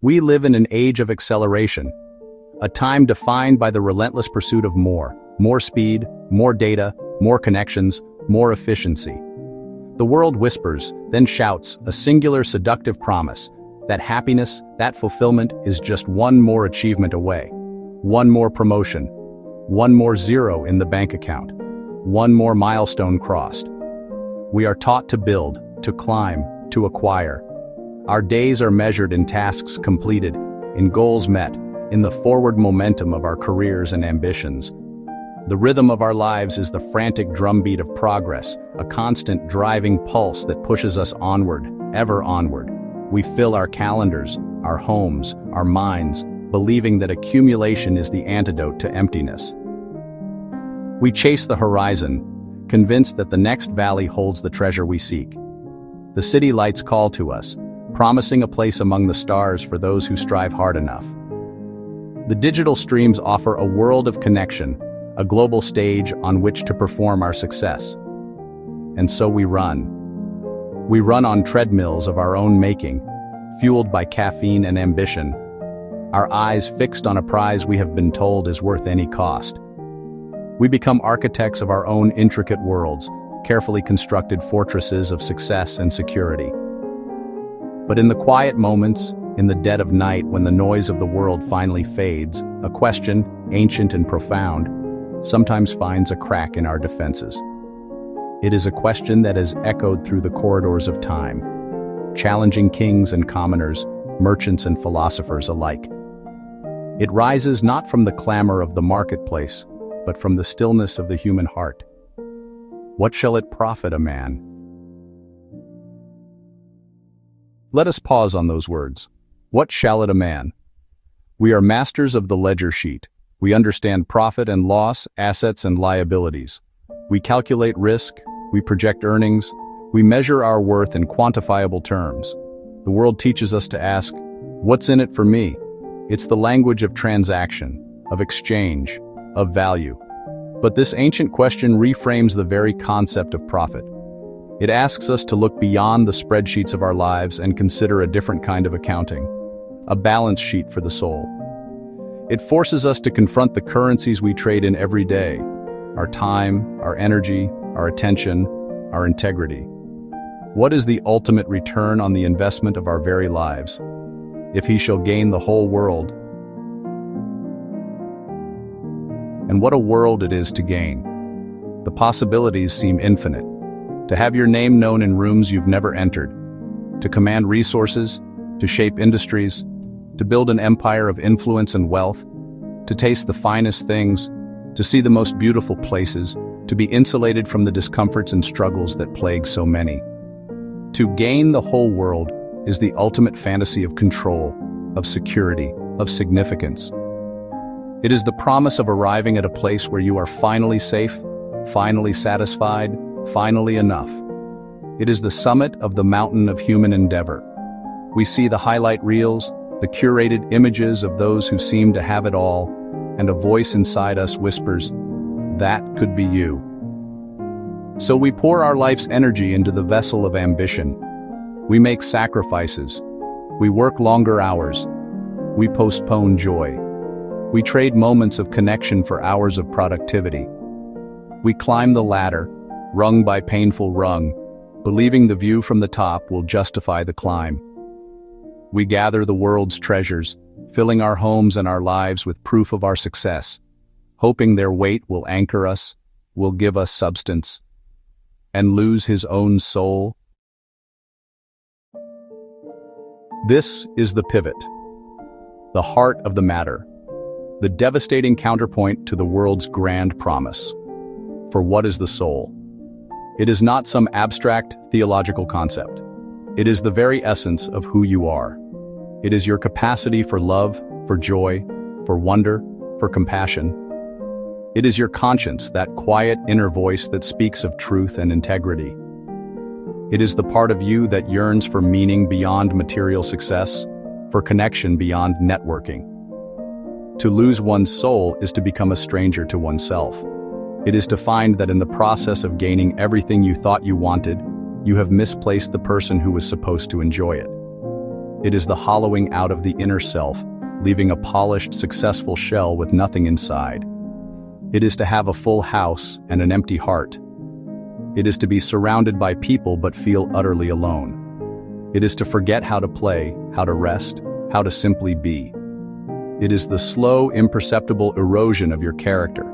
We live in an age of acceleration, a time defined by the relentless pursuit of more speed, more data, more connections, more efficiency. The world whispers, then shouts, a singular seductive promise that happiness, that fulfillment is just one more achievement away, one more promotion, one more zero in the bank account, one more milestone crossed. We are taught to build, to climb, to acquire. Our days are measured in tasks completed, in goals met, in the forward momentum of our careers and ambitions. The rhythm of our lives is the frantic drumbeat of progress, a constant driving pulse that pushes us onward, ever onward. We fill our calendars, our homes, our minds, believing that accumulation is the antidote to emptiness. We chase the horizon, convinced that the next valley holds the treasure we seek. The city lights call to us, promising a place among the stars for those who strive hard enough. The digital streams offer a world of connection, a global stage on which to perform our success. And so we run. We run on treadmills of our own making, fueled by caffeine and ambition, our eyes fixed on a prize we have been told is worth any cost. We become architects of our own intricate worlds, carefully constructed fortresses of success and security. But in the quiet moments, in the dead of night when the noise of the world finally fades, a question, ancient and profound, sometimes finds a crack in our defenses. It is a question that has echoed through the corridors of time, challenging kings and commoners, merchants and philosophers alike. It rises not from the clamor of the marketplace, but from the stillness of the human heart. What shall it profit a man? Let us pause on those words. What shall it a man? We are masters of the ledger sheet. We understand profit and loss, assets and liabilities. We calculate risk, we project earnings, we measure our worth in quantifiable terms. The world teaches us to ask, what's in it for me? It's the language of transaction, of exchange, of value. But this ancient question reframes the very concept of profit. It asks us to look beyond the spreadsheets of our lives and consider a different kind of accounting, a balance sheet for the soul. It forces us to confront the currencies we trade in every day, our time, our energy, our attention, our integrity. What is the ultimate return on the investment of our very lives? If he shall gain the whole world. And what a world it is to gain. The possibilities seem infinite. To have your name known in rooms you've never entered, to command resources, to shape industries, to build an empire of influence and wealth, to taste the finest things, to see the most beautiful places, to be insulated from the discomforts and struggles that plague so many. To gain the whole world is the ultimate fantasy of control, of security, of significance. It is the promise of arriving at a place where you are finally safe, finally satisfied, finally enough. It is the summit of the mountain of human endeavor. We see the highlight reels, the curated images of those who seem to have it all, and a voice inside us whispers, that could be you. So we pour our life's energy into the vessel of ambition. We make sacrifices. We work longer hours. We postpone joy. We trade moments of connection for hours of productivity. We climb the ladder, rung by painful rung, believing the view from the top will justify the climb. We gather the world's treasures, filling our homes and our lives with proof of our success, hoping their weight will anchor us, will give us substance, and lose his own soul. This is the pivot, the heart of the matter, the devastating counterpoint to the world's grand promise. For what is the soul? It is not some abstract theological concept. It is the very essence of who you are. It is your capacity for love, for joy, for wonder, for compassion. It is your conscience, that quiet inner voice that speaks of truth and integrity. It is the part of you that yearns for meaning beyond material success, for connection beyond networking. To lose one's soul is to become a stranger to oneself. It is to find that in the process of gaining everything you thought you wanted, you have misplaced the person who was supposed to enjoy it. It is the hollowing out of the inner self, leaving a polished, successful shell with nothing inside. It is to have a full house and an empty heart. It is to be surrounded by people but feel utterly alone. It is to forget how to play, how to rest, how to simply be. It is the slow, imperceptible erosion of your character.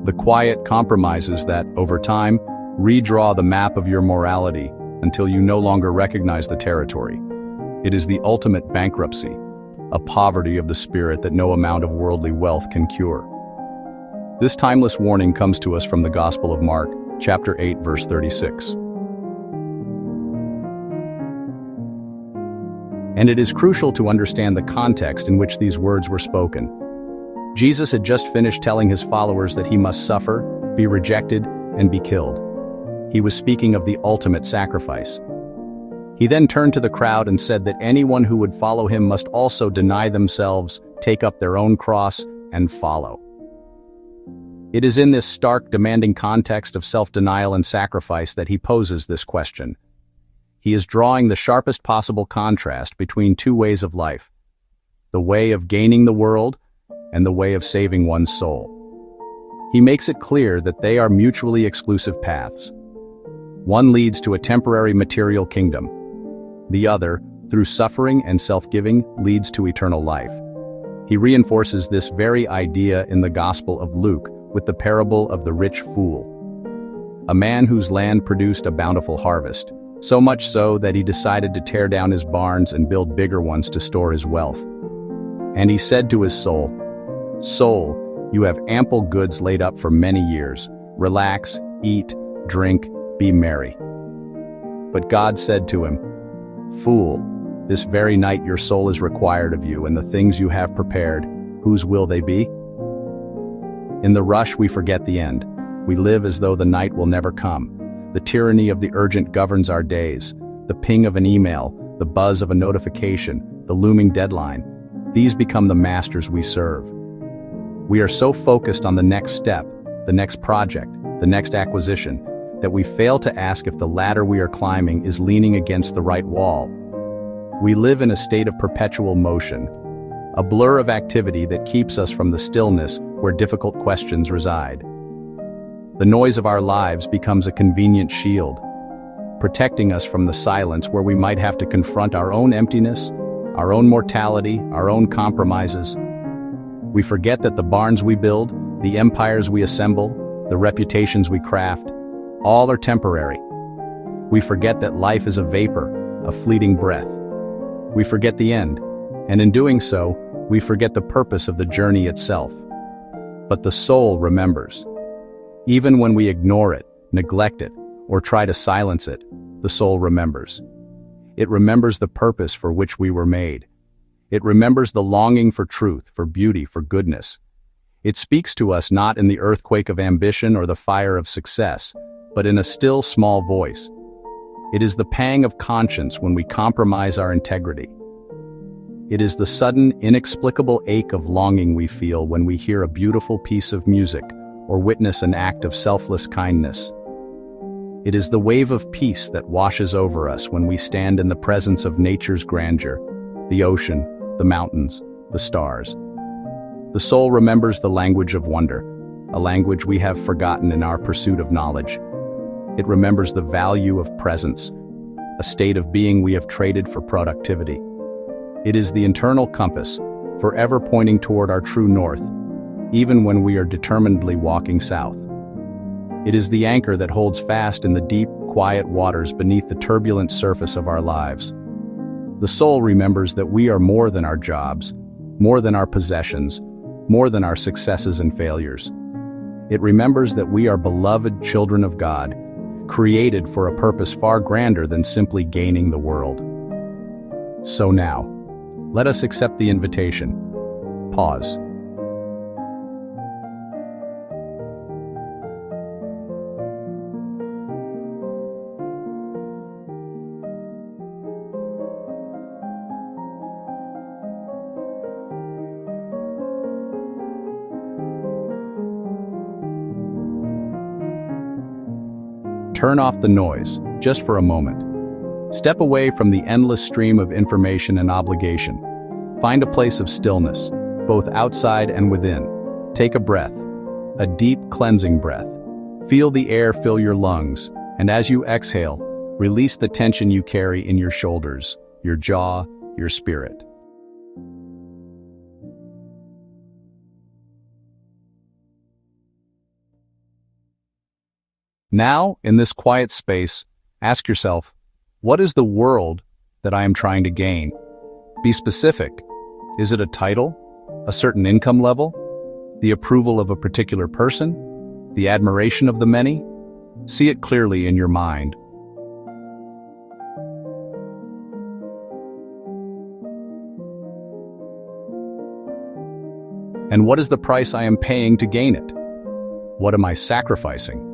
The quiet compromises that, over time, redraw the map of your morality until you no longer recognize the territory. It is the ultimate bankruptcy, a poverty of the spirit that no amount of worldly wealth can cure. This timeless warning comes to us from the Gospel of Mark, chapter 8, verse 36. And it is crucial to understand the context in which these words were spoken. Jesus had just finished telling his followers that he must suffer, be rejected, and be killed. He was speaking of the ultimate sacrifice. He then turned to the crowd and said that anyone who would follow him must also deny themselves, take up their own cross, and follow. It is in this stark, demanding context of self-denial and sacrifice that he poses this question. He is drawing the sharpest possible contrast between two ways of life: the way of gaining the world and the way of saving one's soul. He makes it clear that they are mutually exclusive paths. One leads to a temporary material kingdom. The other, through suffering and self-giving, leads to eternal life. He reinforces this very idea in the Gospel of Luke with the parable of the rich fool. A man whose land produced a bountiful harvest, so much so that he decided to tear down his barns and build bigger ones to store his wealth. And he said to his soul, "Soul, you have ample goods laid up for many years. Relax, eat, drink, be merry." But God said to him, "Fool, this very night your soul is required of you, and the things you have prepared, whose will they be?" In the rush, we forget the end. We live as though the night will never come. The tyranny of the urgent governs our days. The ping of an email, the buzz of a notification, the looming deadline. These become the masters we serve. We are so focused on the next step, the next project, the next acquisition, that we fail to ask if the ladder we are climbing is leaning against the right wall. We live in a state of perpetual motion, a blur of activity that keeps us from the stillness where difficult questions reside. The noise of our lives becomes a convenient shield, protecting us from the silence where we might have to confront our own emptiness, our own mortality, our own compromises. We forget that the barns we build, the empires we assemble, the reputations we craft, all are temporary. We forget that life is a vapor, a fleeting breath. We forget the end, and in doing so, we forget the purpose of the journey itself. But the soul remembers. Even when we ignore it, neglect it, or try to silence it, the soul remembers. It remembers the purpose for which we were made. It remembers the longing for truth, for beauty, for goodness. It speaks to us not in the earthquake of ambition or the fire of success, but in a still, small voice. It is the pang of conscience when we compromise our integrity. It is the sudden, inexplicable ache of longing we feel when we hear a beautiful piece of music or witness an act of selfless kindness. It is the wave of peace that washes over us when we stand in the presence of nature's grandeur, the ocean, the mountains, the stars. The soul remembers the language of wonder, a language we have forgotten in our pursuit of knowledge. It remembers the value of presence, a state of being we have traded for productivity. It is the internal compass, forever pointing toward our true north, even when we are determinedly walking south. It is the anchor that holds fast in the deep, quiet waters beneath the turbulent surface of our lives. The soul remembers that we are more than our jobs, more than our possessions, more than our successes and failures. It remembers that we are beloved children of God, created for a purpose far grander than simply gaining the world. So now, let us accept the invitation. Pause. Turn off the noise, just for a moment. Step away from the endless stream of information and obligation. Find a place of stillness, both outside and within. Take a breath, a deep cleansing breath. Feel the air fill your lungs, and as you exhale, release the tension you carry in your shoulders, your jaw, your spirit. Now, in this quiet space, ask yourself, what is the world that I am trying to gain? Be specific. Is it a title? A certain income level? The approval of a particular person? The admiration of the many? See it clearly in your mind. And what is the price I am paying to gain it? What am I sacrificing?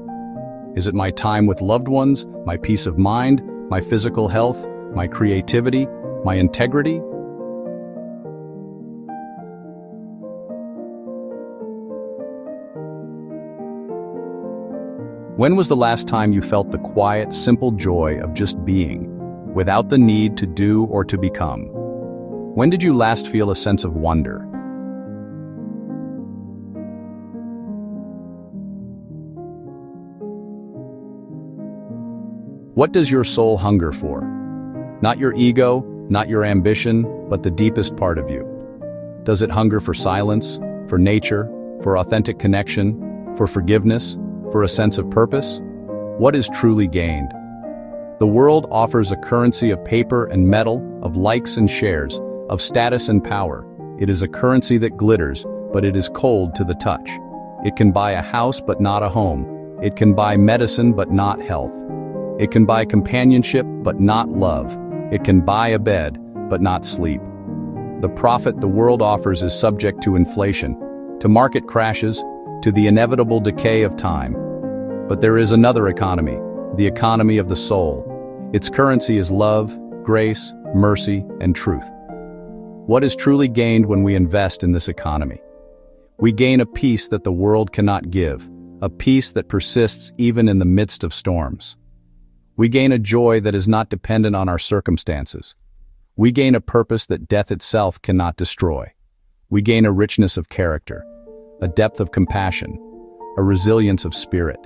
Is it my time with loved ones, my peace of mind, my physical health, my creativity, my integrity? When was the last time you felt the quiet, simple joy of just being, without the need to do or to become? When did you last feel a sense of wonder? What does your soul hunger for? Not your ego, not your ambition, but the deepest part of you. Does it hunger for silence, for nature, for authentic connection, for forgiveness, for a sense of purpose? What is truly gained? The world offers a currency of paper and metal, of likes and shares, of status and power. It is a currency that glitters, but it is cold to the touch. It can buy a house but not a home. It can buy medicine but not health. It can buy companionship, but not love. It can buy a bed, but not sleep. The profit the world offers is subject to inflation, to market crashes, to the inevitable decay of time. But there is another economy, the economy of the soul. Its currency is love, grace, mercy, and truth. What is truly gained when we invest in this economy? We gain a peace that the world cannot give, a peace that persists even in the midst of storms. We gain a joy that is not dependent on our circumstances. We gain a purpose that death itself cannot destroy. We gain a richness of character, a depth of compassion, a resilience of spirit.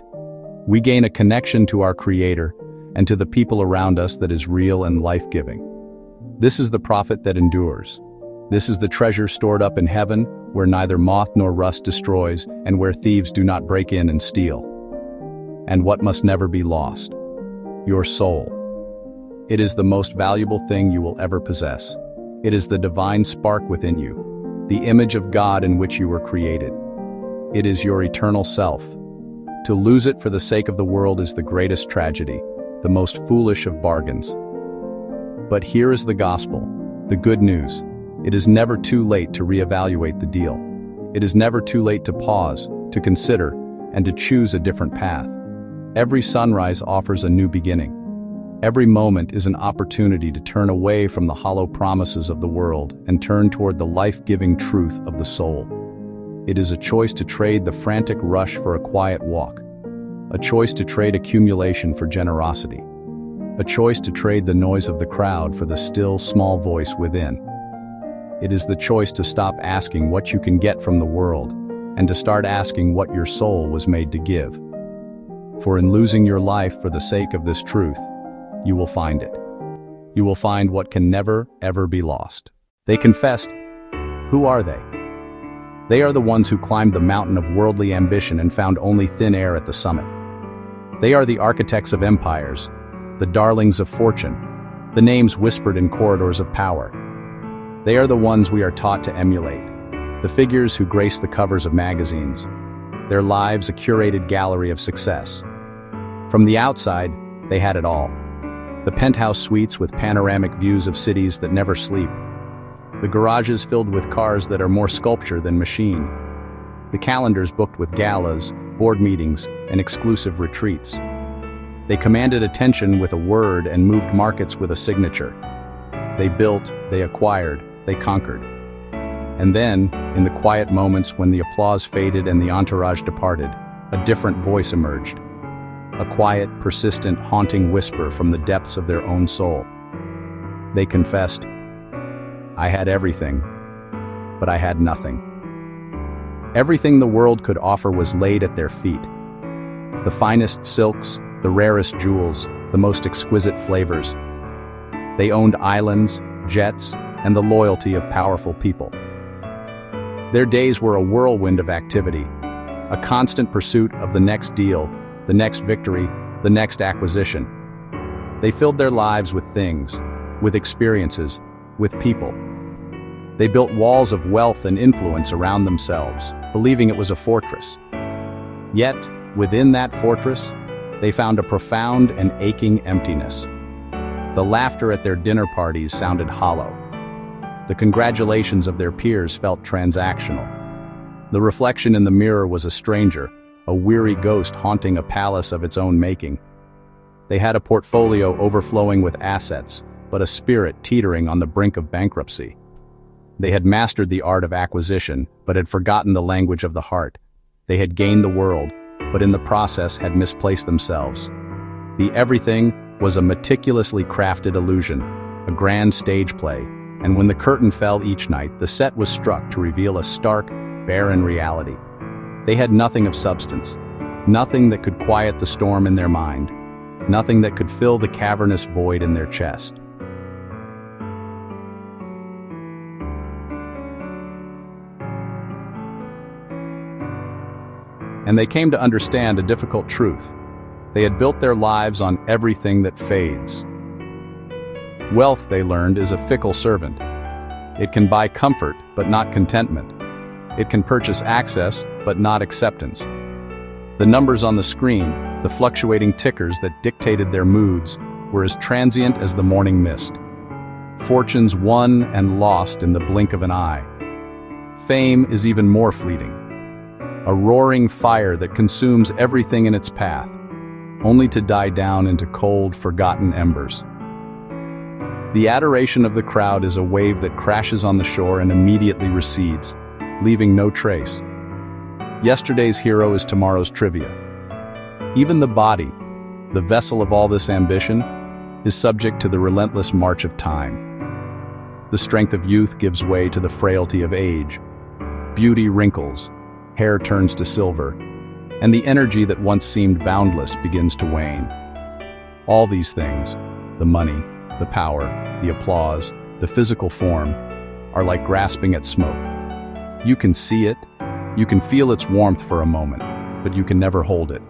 We gain a connection to our Creator and to the people around us that is real and life-giving. This is the profit that endures. This is the treasure stored up in heaven, where neither moth nor rust destroys, and where thieves do not break in and steal. And what must never be lost? Your soul. It is the most valuable thing you will ever possess. It is the divine spark within you, the image of God in which you were created. It is your eternal self. To lose it for the sake of the world is the greatest tragedy, the most foolish of bargains. But here is the gospel, the good news. It is never too late to reevaluate the deal. It is never too late to pause, to consider, and to choose a different path. Every sunrise offers a new beginning. Every moment is an opportunity to turn away from the hollow promises of the world and turn toward the life-giving truth of the soul. It is a choice to trade the frantic rush for a quiet walk, a choice to trade accumulation for generosity, a choice to trade the noise of the crowd for the still, small voice within. It is the choice to stop asking what you can get from the world and to start asking what your soul was made to give. For in losing your life for the sake of this truth, you will find it. You will find what can never, ever be lost. They confessed. Who are they? They are the ones who climbed the mountain of worldly ambition and found only thin air at the summit. They are the architects of empires, the darlings of fortune, the names whispered in corridors of power. They are the ones we are taught to emulate, the figures who grace the covers of magazines, their lives a curated gallery of success. From the outside, they had it all. The penthouse suites with panoramic views of cities that never sleep. The garages filled with cars that are more sculpture than machine. The calendars booked with galas, board meetings, and exclusive retreats. They commanded attention with a word and moved markets with a signature. They built, they acquired, they conquered. And then, in the quiet moments when the applause faded and the entourage departed, a different voice emerged. a quiet, persistent, haunting whisper from the depths of their own soul. They confessed, "I had everything, but I had nothing." Everything the world could offer was laid at their feet. The finest silks, the rarest jewels, the most exquisite flavors. They owned islands, jets, and the loyalty of powerful people. Their days were a whirlwind of activity, a constant pursuit of the next deal, the next victory, the next acquisition. They filled their lives with things, with experiences, with people. They built walls of wealth and influence around themselves, believing it was a fortress. Yet, within that fortress, they found a profound and aching emptiness. The laughter at their dinner parties sounded hollow. The congratulations of their peers felt transactional. The reflection in the mirror was a stranger, a weary ghost haunting a palace of its own making. They had a portfolio overflowing with assets, but a spirit teetering on the brink of bankruptcy. They had mastered the art of acquisition, but had forgotten the language of the heart. They had gained the world, but in the process had misplaced themselves. The everything was a meticulously crafted illusion, a grand stage play, and when the curtain fell each night, the set was struck to reveal a stark, barren reality. They had nothing of substance, nothing that could quiet the storm in their mind, nothing that could fill the cavernous void in their chest. And they came to understand a difficult truth. They had built their lives on everything that fades. Wealth, they learned, is a fickle servant. It can buy comfort, but not contentment. It can purchase access, but not acceptance. The numbers on the screen, the fluctuating tickers that dictated their moods, were as transient as the morning mist. Fortunes won and lost in the blink of an eye. Fame is even more fleeting. A roaring fire that consumes everything in its path, only to die down into cold, forgotten embers. The adoration of the crowd is a wave that crashes on the shore and immediately recedes, leaving no trace. Yesterday's hero is tomorrow's trivia. Even the body, the vessel of all this ambition, is subject to the relentless march of time. The strength of youth gives way to the frailty of age. Beauty wrinkles, hair turns to silver, and the energy that once seemed boundless begins to wane. All these things, the money, the power, the applause, the physical form, are like grasping at smoke. You can see it, you can feel its warmth for a moment, but you can never hold it.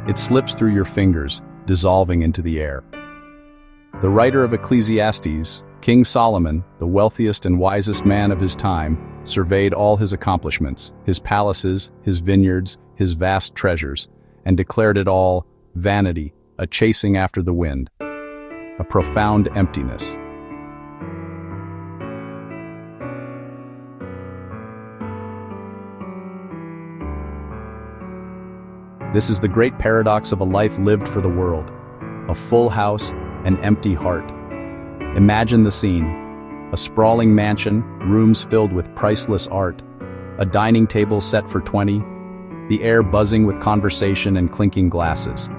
It slips through your fingers, dissolving into the air. The writer of Ecclesiastes, King Solomon, the wealthiest and wisest man of his time, surveyed all his accomplishments, his palaces, his vineyards, his vast treasures, and declared it all vanity, a chasing after the wind, a profound emptiness. This is the great paradox of a life lived for the world, a full house, an empty heart. Imagine the scene. A sprawling mansion, rooms filled with priceless art, a dining table set for 20, the air buzzing with conversation and clinking glasses.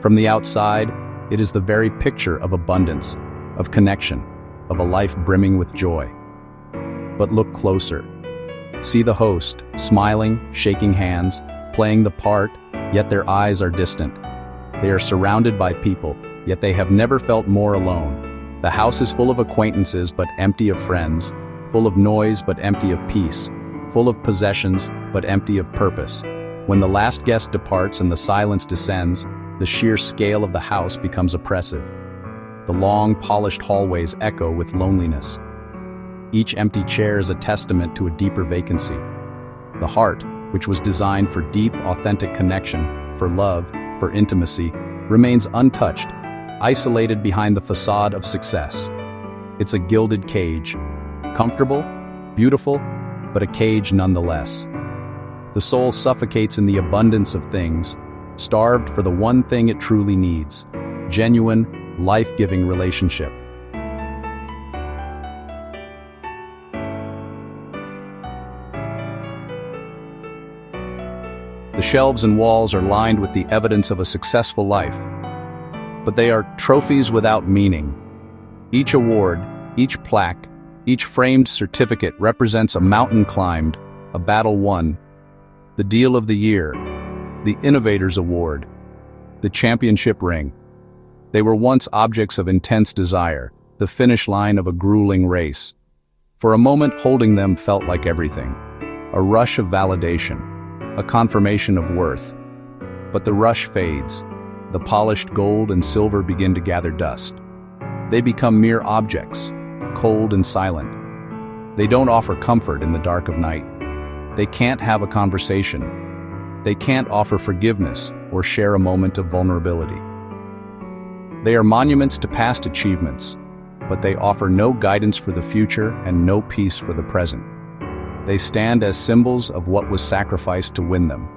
From the outside, it is the very picture of abundance, of connection, of a life brimming with joy. But look closer. See the host, smiling, shaking hands, playing the part, yet their eyes are distant. They are surrounded by people, yet they have never felt more alone. The house is full of acquaintances but empty of friends, full of noise but empty of peace, full of possessions but empty of purpose. When the last guest departs and the silence descends, the sheer scale of the house becomes oppressive. The long, polished hallways echo with loneliness. Each empty chair is a testament to a deeper vacancy. The heart, which was designed for deep, authentic connection, for love, for intimacy, remains untouched, isolated behind the facade of success. It's a gilded cage, comfortable, beautiful, but a cage nonetheless. The soul suffocates in the abundance of things, starved for the one thing it truly needs, genuine, life-giving relationship. The shelves and walls are lined with the evidence of a successful life. But they are trophies without meaning. Each award, each plaque, each framed certificate represents a mountain climbed, a battle won, the deal of the year, the Innovators Award, the championship ring. They were once objects of intense desire, the finish line of a grueling race. For a moment, holding them felt like everything. A rush of validation, a confirmation of worth. But the rush fades. The polished gold and silver begin to gather dust. They become mere objects, cold and silent. They don't offer comfort in the dark of night. They can't have a conversation. They can't offer forgiveness or share a moment of vulnerability. They are monuments to past achievements, but they offer no guidance for the future and no peace for the present. They stand as symbols of what was sacrificed to win them.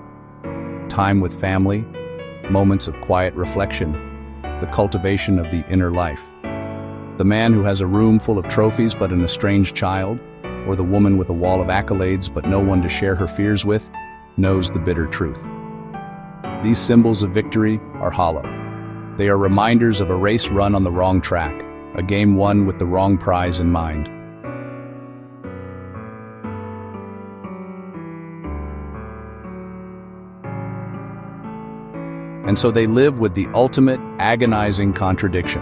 Time with family, moments of quiet reflection, the cultivation of the inner life. The man who has a room full of trophies but an estranged child, or the woman with a wall of accolades but no one to share her fears with, knows the bitter truth. These symbols of victory are hollow. They are reminders of a race run on the wrong track, a game won with the wrong prize in mind. And so they live with the ultimate, agonizing contradiction.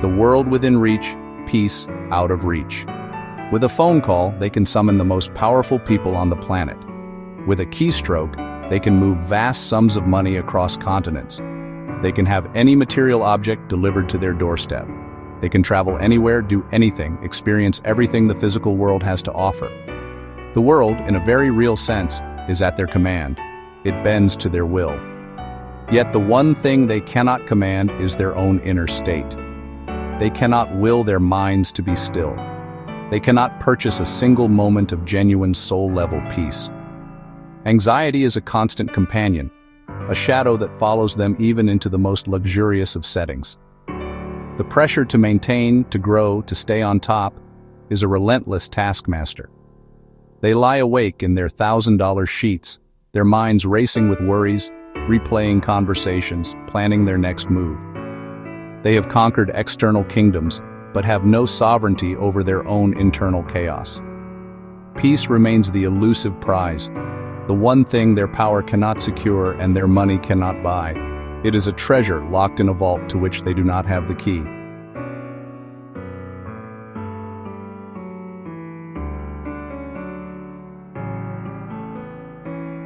The world within reach, peace out of reach. With a phone call, they can summon the most powerful people on the planet. With a keystroke, they can move vast sums of money across continents. They can have any material object delivered to their doorstep. They can travel anywhere, do anything, experience everything the physical world has to offer. The world, in a very real sense, is at their command. It bends to their will. Yet the one thing they cannot command is their own inner state. They cannot will their minds to be still. They cannot purchase a single moment of genuine soul-level peace. Anxiety is a constant companion, a shadow that follows them even into the most luxurious of settings. The pressure to maintain, to grow, to stay on top is a relentless taskmaster. They lie awake in their $1,000 sheets, their minds racing with worries, replaying conversations, planning their next move. They have conquered external kingdoms, but have no sovereignty over their own internal chaos. Peace remains the elusive prize, the one thing their power cannot secure and their money cannot buy. It is a treasure locked in a vault to which they do not have the key.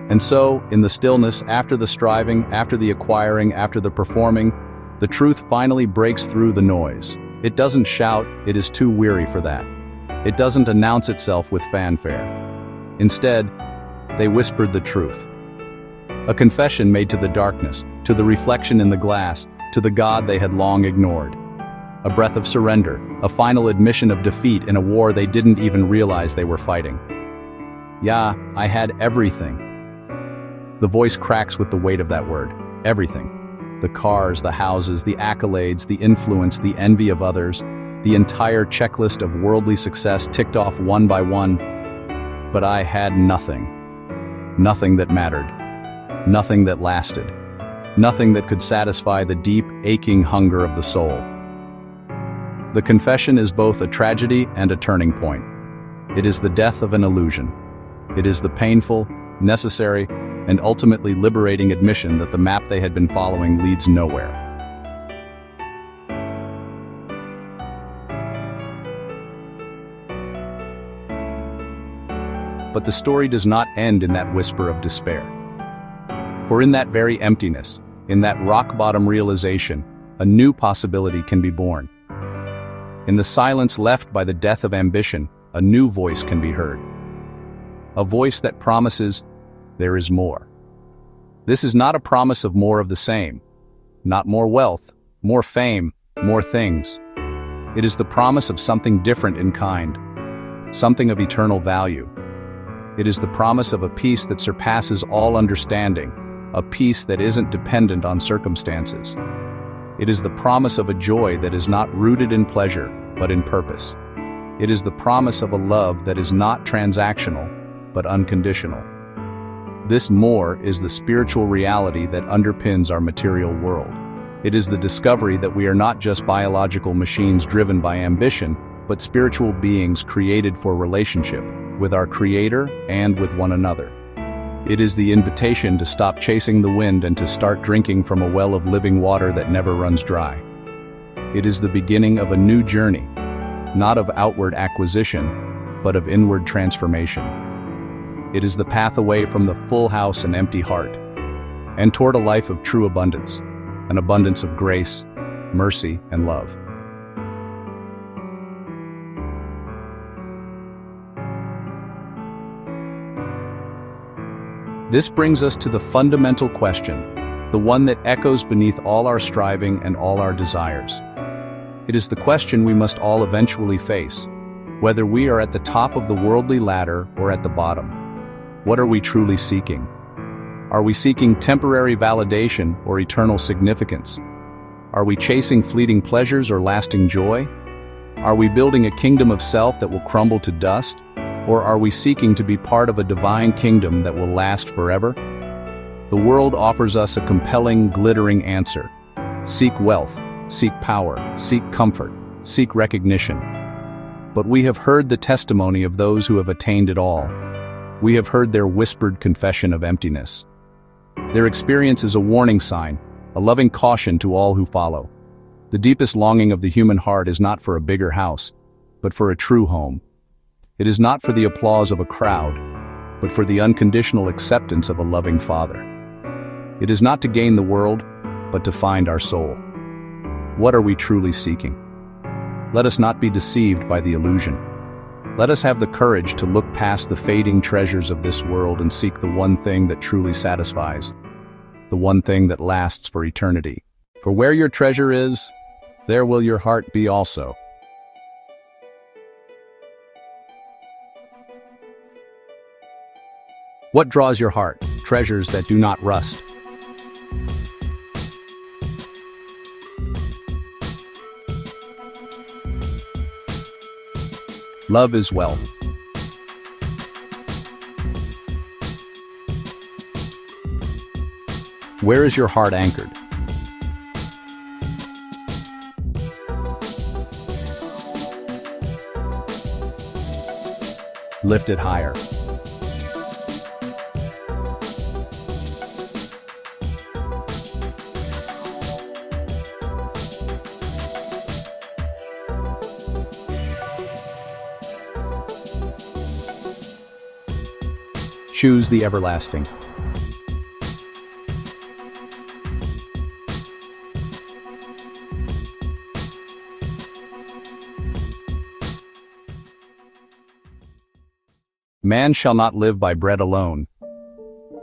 And so, in the stillness, after the striving, after the acquiring, after the performing, the truth finally breaks through the noise. It doesn't shout, it is too weary for that. It doesn't announce itself with fanfare. Instead, they whispered the truth. A confession made to the darkness, to the reflection in the glass, to the God they had long ignored. A breath of surrender, a final admission of defeat in a war they didn't even realize they were fighting. Yeah, I had everything. The voice cracks with the weight of that word, everything. The cars, the houses, the accolades, the influence, the envy of others, the entire checklist of worldly success ticked off one by one. But I had nothing. Nothing that mattered. Nothing that lasted. Nothing that could satisfy the deep, aching hunger of the soul. The confession is both a tragedy and a turning point. It is the death of an illusion. It is the painful, necessary, and ultimately liberating admission that the map they had been following leads nowhere. But the story does not end in that whisper of despair. For in that very emptiness, in that rock-bottom realization, a new possibility can be born. In the silence left by the death of ambition, a new voice can be heard. A voice that promises, there is more. This is not a promise of more of the same, not more wealth, more fame, more things. It is the promise of something different in kind, something of eternal value. It is the promise of a peace that surpasses all understanding, a peace that isn't dependent on circumstances. It is the promise of a joy that is not rooted in pleasure, but in purpose. It is the promise of a love that is not transactional, but unconditional. This more is the spiritual reality that underpins our material world. It is the discovery that we are not just biological machines driven by ambition, but spiritual beings created for relationship with our Creator and with one another. It is the invitation to stop chasing the wind and to start drinking from a well of living water that never runs dry. It is the beginning of a new journey, not of outward acquisition, but of inward transformation. It is the path away from the full house and empty heart, and toward a life of true abundance, an abundance of grace, mercy, and love. This brings us to the fundamental question, the one that echoes beneath all our striving and all our desires. It is the question we must all eventually face, whether we are at the top of the worldly ladder or at the bottom. What are we truly seeking? Are we seeking temporary validation or eternal significance? Are we chasing fleeting pleasures or lasting joy? Are we building a kingdom of self that will crumble to dust? Or are we seeking to be part of a divine kingdom that will last forever? The world offers us a compelling, glittering answer. Seek wealth, seek power, seek comfort, seek recognition. But we have heard the testimony of those who have attained it all. We have heard their whispered confession of emptiness. Their experience is a warning sign, a loving caution to all who follow. The deepest longing of the human heart is not for a bigger house, but for a true home. It is not for the applause of a crowd, but for the unconditional acceptance of a loving Father. It is not to gain the world, but to find our soul. What are we truly seeking? Let us not be deceived by the illusion. Let us have the courage to look past the fading treasures of this world and seek the one thing that truly satisfies, the one thing that lasts for eternity. For where your treasure is, there will your heart be also. What draws your heart? Treasures that do not rust. Love is wealth. Where is your heart anchored? Lift it higher. Choose the everlasting. Man shall not live by bread alone.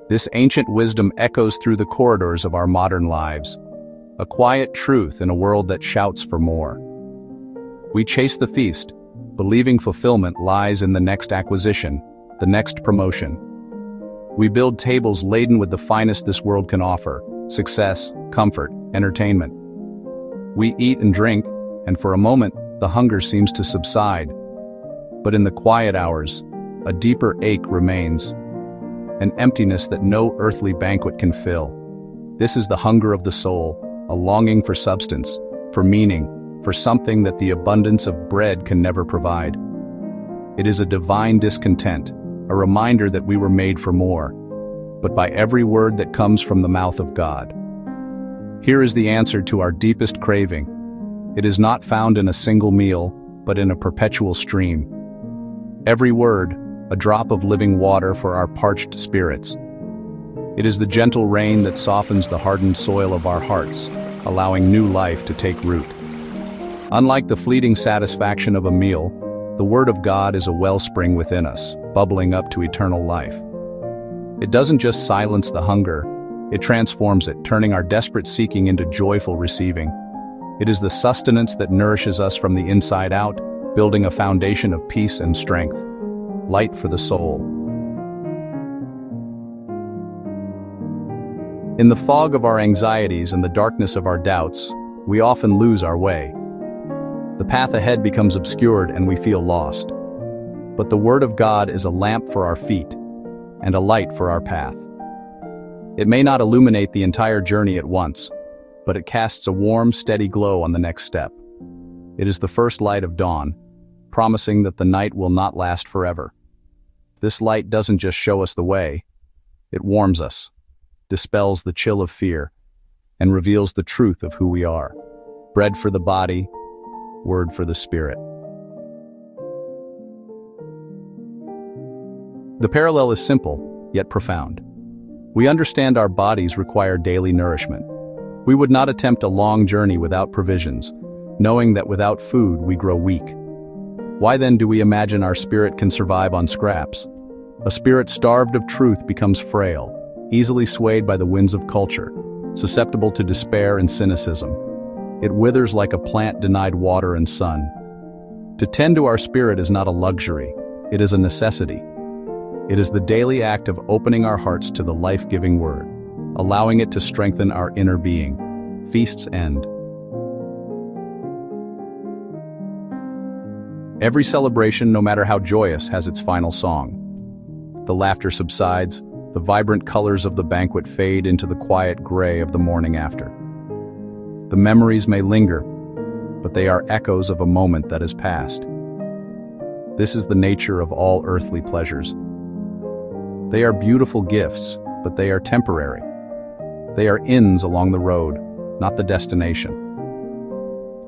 This ancient wisdom echoes through the corridors of our modern lives, a quiet truth in a world that shouts for more. We chase the feast, believing fulfillment lies in the next acquisition, the next promotion. We build tables laden with the finest this world can offer: success, comfort, entertainment. We eat and drink, and for a moment, the hunger seems to subside. But in the quiet hours, a deeper ache remains, an emptiness that no earthly banquet can fill. This is the hunger of the soul, a longing for substance, for meaning, for something that the abundance of bread can never provide. It is a divine discontent, a reminder that we were made for more, but by every word that comes from the mouth of God. Here is the answer to our deepest craving. It is not found in a single meal, but in a perpetual stream. Every word, a drop of living water for our parched spirits. It is the gentle rain that softens the hardened soil of our hearts, allowing new life to take root. Unlike the fleeting satisfaction of a meal, the Word of God is a wellspring within us, bubbling up to eternal life. It doesn't just silence the hunger, it transforms it, turning our desperate seeking into joyful receiving. It is the sustenance that nourishes us from the inside out, building a foundation of peace and strength. Light for the soul. In the fog of our anxieties and the darkness of our doubts, we often lose our way. The path ahead becomes obscured and we feel lost. But the Word of God is a lamp for our feet and a light for our path. It may not illuminate the entire journey at once, but it casts a warm, steady glow on the next step. It is the first light of dawn, promising that the night will not last forever. This light doesn't just show us the way, it warms us, dispels the chill of fear, and reveals the truth of who we are. Bread for the body, word for the spirit. The parallel is simple, yet profound. We understand our bodies require daily nourishment. We would not attempt a long journey without provisions, knowing that without food we grow weak. Why then do we imagine our spirit can survive on scraps? A spirit starved of truth becomes frail, easily swayed by the winds of culture, susceptible to despair and cynicism. It withers like a plant denied water and sun. To tend to our spirit is not a luxury, it is a necessity. It is the daily act of opening our hearts to the life-giving word, allowing it to strengthen our inner being. Feasts end. Every celebration, no matter how joyous, has its final song. The laughter subsides, the vibrant colors of the banquet fade into the quiet gray of the morning after. The memories may linger, but they are echoes of a moment that has passed. This is the nature of all earthly pleasures. They are beautiful gifts, but they are temporary. They are inns along the road, not the destination.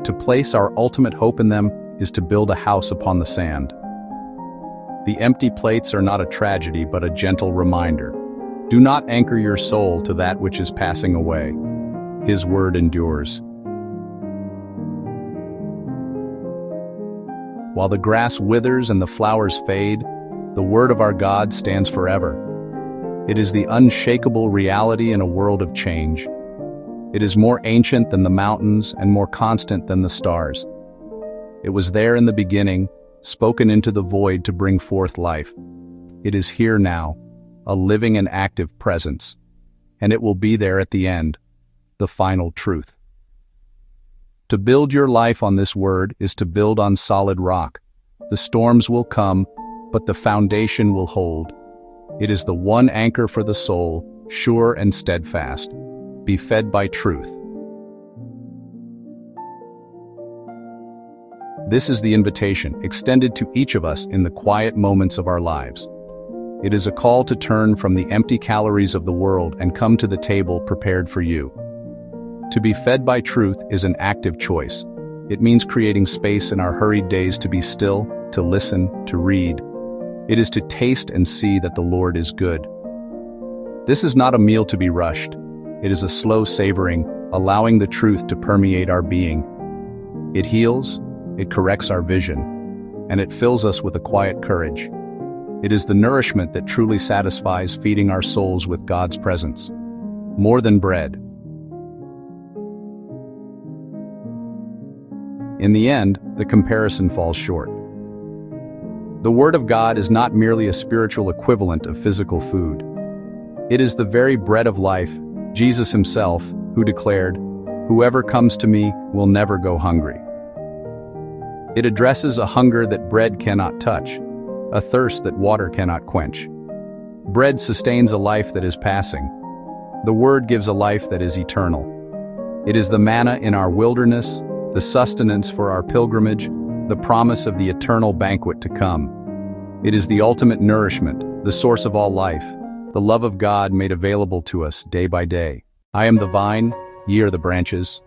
To place our ultimate hope in them is to build a house upon the sand. The empty plates are not a tragedy, but a gentle reminder. Do not anchor your soul to that which is passing away. His word endures. While the grass withers and the flowers fade, the word of our God stands forever. It is the unshakable reality in a world of change. It is more ancient than the mountains and more constant than the stars. It was there in the beginning, spoken into the void to bring forth life. It is here now, a living and active presence, and it will be there at the end, the final truth. To build your life on this word is to build on solid rock. The storms will come, but the foundation will hold. It is the one anchor for the soul, sure and steadfast. Be fed by truth. This is the invitation extended to each of us in the quiet moments of our lives. It is a call to turn from the empty calories of the world and come to the table prepared for you. To be fed by truth is an active choice. It means creating space in our hurried days to be still, to listen, to read. It is to taste and see that the Lord is good. This is not a meal to be rushed. It is a slow savoring, allowing the truth to permeate our being. It heals, it corrects our vision, and it fills us with a quiet courage. It is the nourishment that truly satisfies, feeding our souls with God's presence. More than bread. In the end, the comparison falls short. The Word of God is not merely a spiritual equivalent of physical food. It is the very bread of life, Jesus himself, who declared, "Whoever comes to me will never go hungry." It addresses a hunger that bread cannot touch, a thirst that water cannot quench. Bread sustains a life that is passing. The Word gives a life that is eternal. It is the manna in our wilderness, the sustenance for our pilgrimage, the promise of the eternal banquet to come. It is the ultimate nourishment, the source of all life, the love of God made available to us day by day. I am the vine, ye are the branches.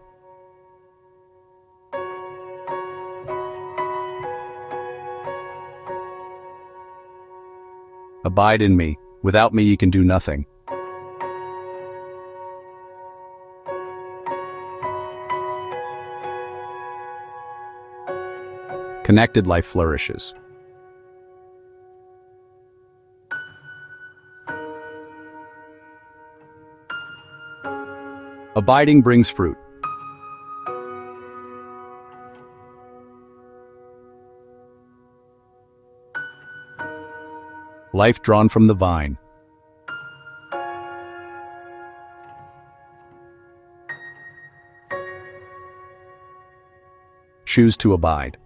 Abide in me. Without me ye can do nothing. Connected life flourishes. Abiding brings fruit. Life drawn from the vine. Choose to abide.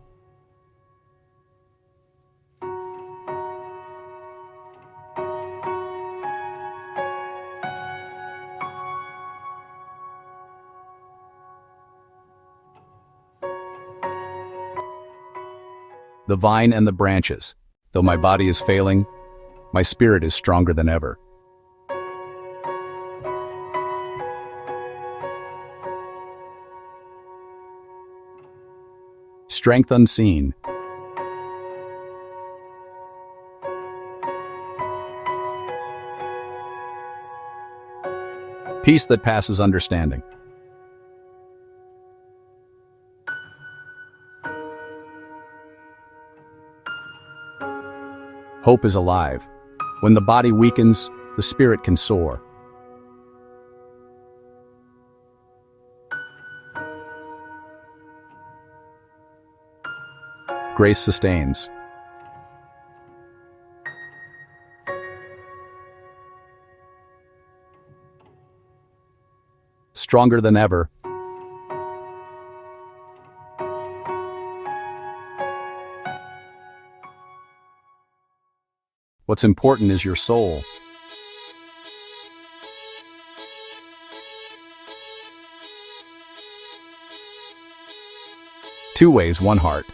the vine and the branches. Though my body is failing, my spirit is stronger than ever. Strength unseen. Peace that passes understanding. Hope is alive. When the body weakens, the spirit can soar. Grace sustains. Stronger than ever. What's important is your soul. Two ways, one heart.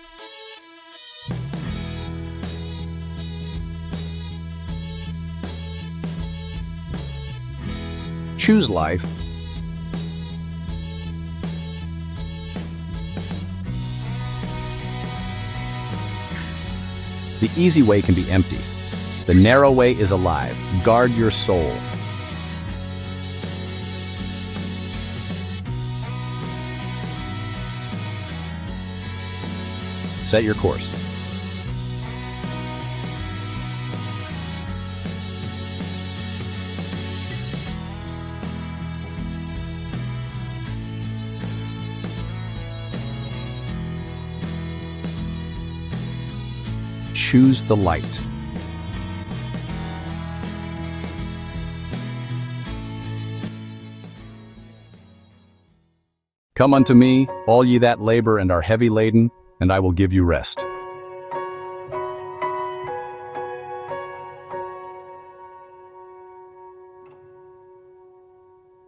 Choose life. The easy way can be empty. The narrow way is alive. Guard your soul. Set your course. Choose the light. Come unto me, all ye that labor and are heavy laden, and I will give you rest.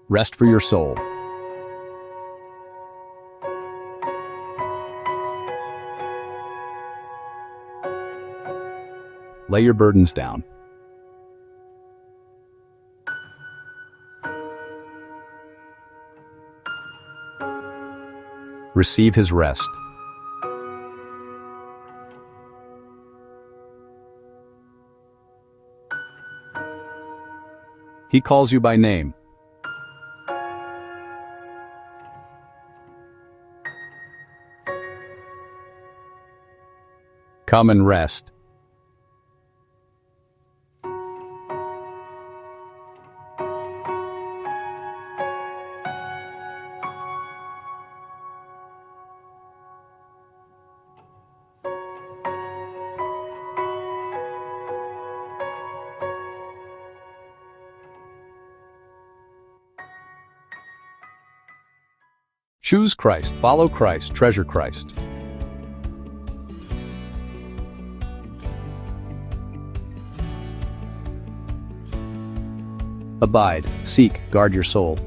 Rest for your soul. Lay your burdens down. Receive his rest. He calls you by name. Come and rest. Choose Christ, follow Christ, treasure Christ. Abide, seek, guard your soul.